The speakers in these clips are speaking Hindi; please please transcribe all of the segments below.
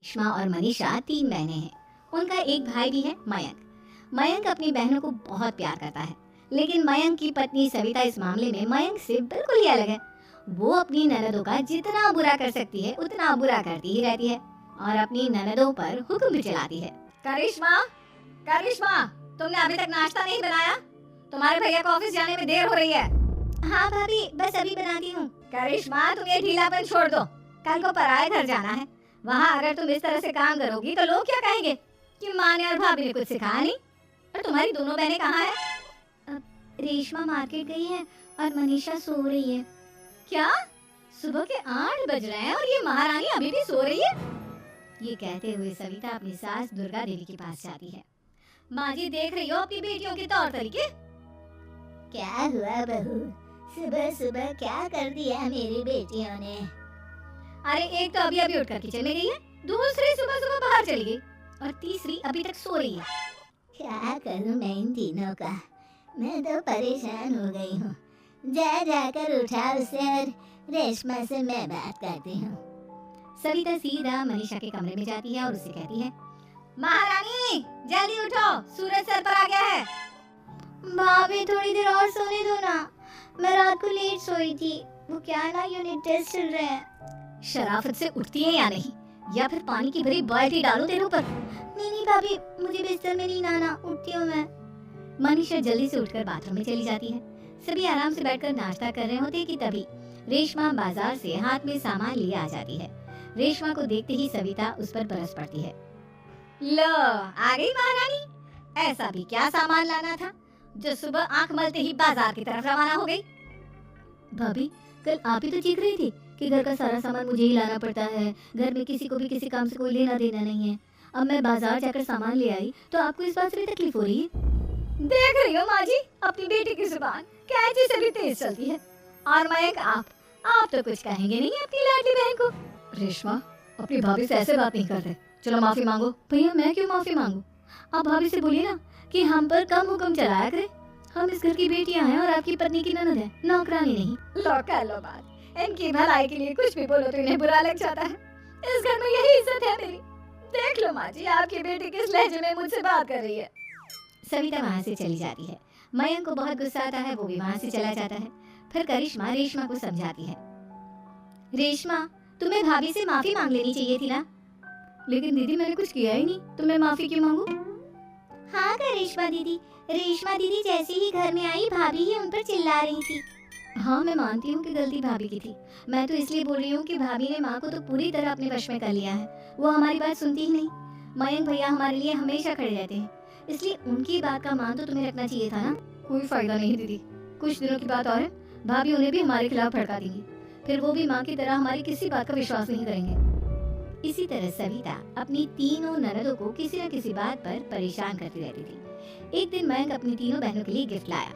रेशमा और मनीषा 3 बहनें हैं। उनका एक भाई भी है, मयंक। मयंक अपनी बहनों को बहुत प्यार करता है, लेकिन मयंक की पत्नी सविता इस मामले में मयंक से बिल्कुल ही अलग है। वो अपनी ननदों का जितना बुरा कर सकती है उतना बुरा करती ही रहती है और अपनी ननदों पर हुक्म भी चलाती है। करिश्मा, करिश्मा, तुमने अभी तक नाश्ता नहीं बनाया? तुम्हारे भैया को ऑफिस जाने में देर हो रही है। हाँ भाभी, बस अभी बनाती हूँ। करिश्मा, तुम ये ढीलापन छोड़ दो। कल को पराये घर जाना है। वहाँ अगर तुम इस तरह से काम करोगी तो लोग क्या कहेंगे कि माँ ने और भाभी ने कुछ सिखाया नहीं। और तुम्हारी दोनों बहनें कहाँ हैं? रेशमा मार्केट गई है और मनीषा सो रही है। क्या? सुबह के 8 बज रहे हैं और ये महारानी अभी भी सो रही है? ये कहते हुए सविता अपनी सास दुर्गा देवी के पास जाती है। माँ जी, देख रही हो अपनी बेटियों के तौर तरीके? क्या हुआ बहू, सुबह सुबह क्या कर दिया मेरी बेटियों ने? अरे एक तो अभी अभी उठकर किचन में गई है, दूसरी सुबह सुबह बाहर चली गई और तीसरी अभी तक सो रही है। क्या करूं मैं इन तीनों का, मैं तो परेशान हो गई हूँ। जा जाकर उठा उसे और रेशमा से मैं बात करती हूँ। सविता सीधा मनीषा के कमरे में जाती है और उससे कहती है, महारानी जल्दी उठो, सूरज सर पर आ गया है। भाभी थोड़ी देर और सोने दो ना, मैं रात को लेट सोई थी। वो क्या है ना, यूनिट टेस्ट चल रहे हैं। शराफत से उठती है या नहीं, या फिर पानी की भरी बाल्टी डालूं तेरे ऊपर? नहीं भाभी, मुझे बिस्तर में नहीं आना, उठती हूँ मैं। मनीषा जल्दी से उठकर बाथरूम में चली जाती है। सभी आराम से बैठकर नाश्ता कर रहे होते कि तभी रेशमा बाजार से हाथ में सामान लिए आ जाती है। रेशमा को देखते ही सविता उस पर बरस पड़ती है। लो, आ गई महारानी। ऐसा भी क्या सामान लाना था जो सुबह आंख मलते ही बाजार की तरफ रवाना हो गई? भाभी, कल आप ही तो चीख रही थी कि घर का सारा सामान मुझे ही लाना पड़ता है, घर में किसी को भी किसी काम से कोई लेना देना नहीं है। अब मैं बाजार जाकर सामान ले आई तो आपको इस बात से भी तकलीफ हो रही है? देख रही हो माँ जी, अपनी बेटी की जुबान कैंची से भी तेज चलती है। और मयंक, आप तो कुछ कहेंगे नहीं अपनी लाडली बहन को? रेशमा, अपनी भाभी से ऐसे बात नहीं करते। चलो माफी मांगो। भैया, मैं क्यों माफी मांगू? आप भाभी से बोलिए ना कि हम पर कम हुक्म चलाया करे। हम इस घर की बेटियां हैं और आपकी पत्नी की ननद है, नौकरानी नहीं। लो कर लो बात। इनकी भलाई के लिए कुछ भी बोलो तो इन्हें बुरा लग जाता है। इस घर में यही इज्जत है मेरी। देख लो माँ जी, आपकी बेटी किस लहजे में मुझसे बात कर रही है। सविता वहाँ से चली जाती है। मयंक को बहुत गुस्सा आता है, वो भी वहाँ से चला जाता है। फिर करिश्मा रेशमा को समझाती है, रेशमा, तुम्हें भाभी से माफी मांग लेनी चाहिए थी ना। लेकिन दीदी, मैंने कुछ किया ही नहीं, तो मैं माफी क्यों मांगू? हाँ करिश्मा दीदी, रेशमा दीदी जैसे ही घर में आई भाभी ही उन पर चिल्ला रही थी। हाँ, मैं मानती हूँ कि गलती भाभी की थी। मैं तो इसलिए बोल रही हूँ कि भाभी ने माँ को तो पूरी तरह अपने वश में कर लिया है। वो हमारी बात सुनती ही नहीं। मयंक भैया हमारे लिए हमेशा खड़े रहते हैं, इसलिए उनकी बात का मान तो तुम्हें रखना चाहिए था ना। कोई फायदा नहीं दीदी, कुछ दिनों की बात और है, भाभी उन्हें भी हमारे खिलाफ भड़का देंगी। फिर वो भी माँ की तरह हमारी किसी बात का विश्वास नहीं करेंगे। इसी तरह सविता अपनी तीनों ननदों को किसी न किसी बात पर परेशान करती रहती थी। एक दिन मयंक अपनी तीनों बहनों के लिए गिफ्ट लाया।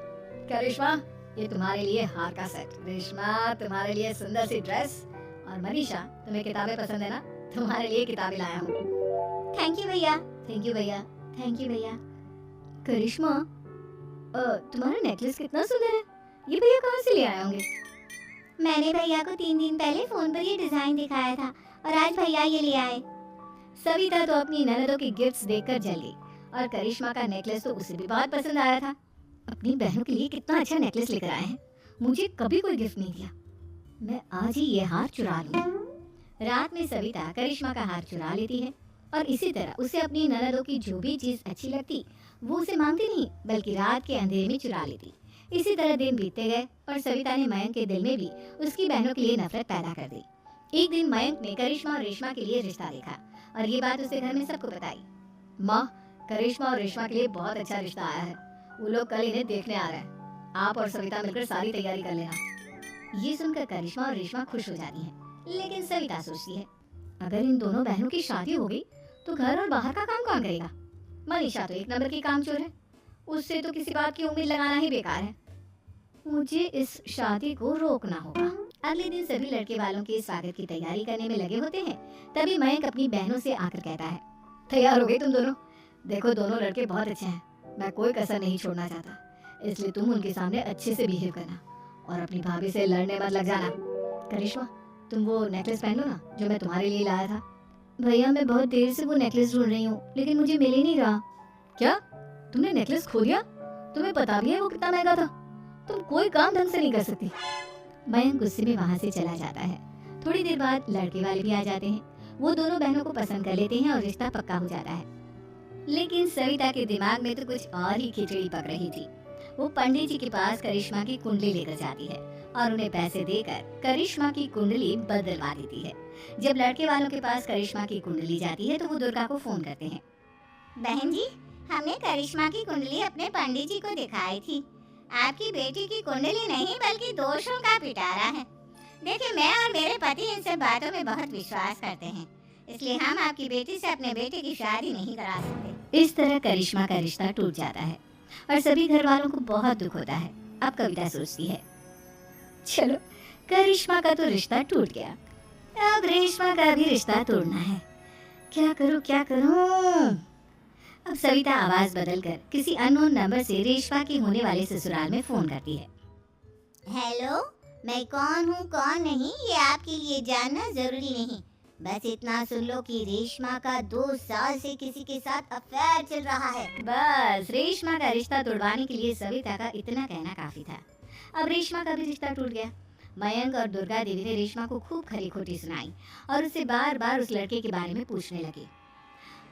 करिश्मा, ये तुम्हारे लिए हार का सेट। रेशमा, तुम्हारे लिए सुंदर सी ड्रेस। और मनीषा, तुम्हें किताबें पसंद है ना, तुम्हारे लिए किताबें लाया हूँ। थैंक यू भैया। थैंक यू भैया। थैंक यू भैया। करिश्मा, तुम्हारा नेकलेस कितना सुंदर है, ये भैया कहाँ से ले आए होंगे? मैंने भैया को 3 दिन पहले फोन पर ये डिजाइन दिखाया था और आज भैया ये ले आए। सविता तो अपनी ननदों के गिफ्ट्स देखकर जल गई और करिश्मा का नेकलेस तो उसे भी बहुत पसंद आया था। अपनी बहनों के लिए कितना अच्छा नेकलेस लेकर आए हैं, मुझे कभी कोई गिफ्ट नहीं दिया। मैं आज ही ये हार चुरा लूंगी। रात में सविता करिश्मा का हार चुरा लेती है और इसी तरह उसे अपनी ननदों की जो भी चीज अच्छी लगती वो उसे मांगती नहीं, बल्कि रात के अंधेरे में चुरा लेती। इसी तरह दिन बीतते गए और सविता ने मयंक के दिल में भी उसकी बहनों के लिए नफरत पैदा कर दी। एक दिन मयंक ने करिश्मा और रेशमा के लिए रिश्ता देखा और ये बात उसे घर में सबको बताई। माँ, करिश्मा और रेशमा के लिए बहुत अच्छा रिश्ता आया है, वो लोग कल इन्हें देखने आ रहे हैं। आप और सविता मिलकर सारी तैयारी कर लेना। ये सुनकर करिश्मा और रेशमा खुश हो जाती हैं, लेकिन सविता सोचती है, अगर इन दोनों बहनों की शादी हो गई तो घर और बाहर का काम कौन करेगा? मनीषा तो 1 नंबर की कामचोर है, उससे तो किसी बात की उम्मीद लगाना ही बेकार है। मुझे इस शादी को रोकना होगा। अगले दिन सभी लड़के वालों के स्वागत की तैयारी करने में लगे होते हैं। तभी मयंक अपनी बहनों से आकर कहता है, तैयार हो गई तुम दोनों? देखो, दोनों लड़के बहुत अच्छे हैं, मैं कोई कसर नहीं छोड़ना चाहता, इसलिए तुम उनके सामने अच्छे से बिहेव करना और अपनी भाभी से लड़ने मत लग जाना। करिश्मा, तुम वो नेकलेस पहन लो ना जो मैं तुम्हारे लिए लाया था। भैया मैं बहुत देर से वो नेकलेस ढूंढ रही हूँ लेकिन मुझे मिल ही नहीं रहा। क्या तुमने नेकलेस खो दिया? तुम्हें पता भी है वो कितना महंगा था? तुम कोई काम ढंग से नहीं कर सकती। मयंक गुस्से में वहां से चला जाता है। थोड़ी देर बाद लड़के वाले भी आ जाते हैं। वो दोनों बहनों को पसंद कर लेते हैं और रिश्ता पक्का हो जाता है। लेकिन सविता के दिमाग में तो कुछ और ही खिचड़ी पक रही थी। वो पंडित जी के पास करिश्मा की कुंडली लेकर जाती है और उन्हें पैसे देकर करिश्मा की कुंडली बदलवा देती है। जब लड़के वालों के पास करिश्मा की कुंडली जाती है तो वो दुर्गा को फोन करते हैं। बहन जी, हमने करिश्मा की कुंडली अपने पंडित जी को दिखाई थी। आपकी बेटी की कुंडली नहीं बल्कि दोषों का पिटारा है। देखिए, मैं और मेरे पति इन सब बातों में बहुत विश्वास करते हैं, इसलिए हम आपकी बेटी से अपने बेटे की शादी नहीं करा सकते। इस तरह करिश्मा का रिश्ता टूट जाता है और सभी घर वालों को बहुत दुख होता है। अब कविता सोचती है, चलो करिश्मा का तो रिश्ता टूट गया, अब रेशमा का भी रिश्ता तोड़ना है। क्या करूं क्या करूं? अब सविता आवाज बदलकर किसी अननोन नंबर से रेशमा की होने वाले ससुराल में फोन करती है। हेलो, मैं कौन हूँ कौन नहीं ये आपके लिए जानना जरूरी नहीं। बस इतना सुन लो कि रेशमा का 2 साल से किसी के साथ अफेयर चल रहा है। बस रेशमा का रिश्ता तोड़वाने के लिए सविता का इतना कहना काफी था। अब रेशमा का भी रिश्ता टूट गया। मयंक और दुर्गा देवी ने रेशमा को खूब खरी खोटी सुनाई और उससे बार बार उस लड़के के बारे में पूछने लगे।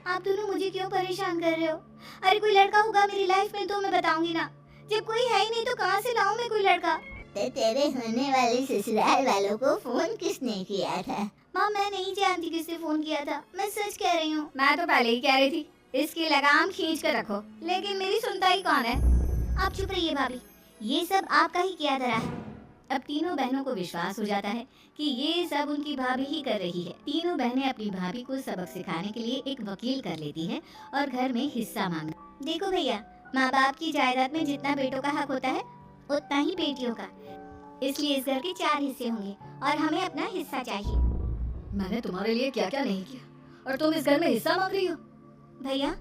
आप दोनों मुझे क्यों परेशान कर रहे हो? अरे कोई लड़का होगा मेरी लाइफ में तो मैं बताऊंगी ना। जब कोई है ही नहीं तो कहाँ से लाऊं मैं कोई लड़का? तो तेरे होने वाले ससुराल वालों को फोन किसने किया था? माँ, मैं नहीं जानती किसने फोन किया था, मैं सच कह रही हूँ। मैं तो पहले ही कह रही थी इसकी लगाम खींच कर रखो, लेकिन मेरी सुनता ही कौन है? आप चुप रहिए भाभी, ये सब आपका ही किया धरा है। अब तीनों बहनों को विश्वास हो जाता है कि ये सब उनकी भाभी ही कर रही है। तीनों बहनें अपनी भाभी को सबक सिखाने के लिए एक वकील कर लेती है और घर में हिस्सा मांग। देखो भैया, माँ बाप की जायदाद में जितना बेटों का हक होता है उतना ही बेटियों का, इसलिए इस घर के 4 हिस्से होंगे और हमें अपना हिस्सा चाहिए। मैंने तुम्हारे लिए क्या क्या नहीं किया और तुम इस घर में हिस्सा मांग रही हो? भैया,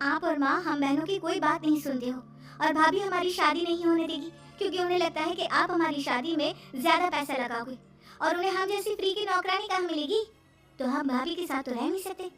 आप और माँ हम बहनों की कोई बात नहीं सुनते हो और भाभी हमारी शादी नहीं होने देगी क्योंकि उन्हें लगता है कि आप हमारी शादी में ज्यादा पैसा लगाओगे और उन्हें हम जैसी फ्री की नौकरानी कहाँ मिलेगी। तो हम भाभी के साथ तो रह नहीं सकते,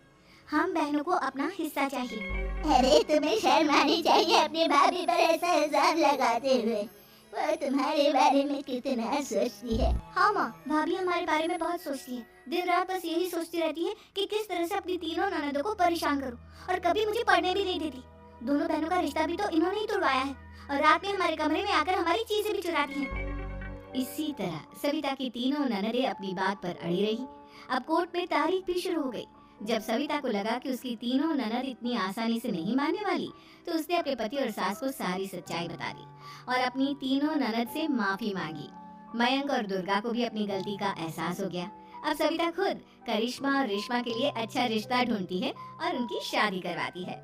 हम बहनों को अपना हिस्सा चाहिए। अरे तुम्हें शर्म आनी चाहिए अपनी भाभी पर ऐसा इल्जाम लगाते हुए। वो तुम्हारे बारे में कितना सोचती है। हाँ माँ, भाभी हमारे बारे में बहुत सोचती है। दिन रात बस यही सोचती रहती है कि किस तरह से अपनी तीनों ननदों को परेशान करूं और कभी मुझे पढ़ने भी नहीं देती। दोनों बहनों का रिश्ता भी तो इन्होंने ही तोड़वाया है और रात में हमारे कमरे में आकर हमारी चीजें भी चुराती हैं। इसी तरह सविता की तीनों ननदें अपनी बात पर अड़ी रही। अब कोर्ट में तारीख भी शुरू हो गई। जब सविता को लगा कि उसकी तीनों ननद इतनी आसानी से नहीं मानने वाली तो उसने अपने पति और सास को सारी सच्चाई बता दी और अपनी तीनों ननद से माफी मांगी। मयंक और दुर्गा को भी अपनी गलती का एहसास हो गया। अब सविता खुद करिश्मा और रेशमा के लिए अच्छा रिश्ता ढूंढती है और उनकी शादी करवाती है।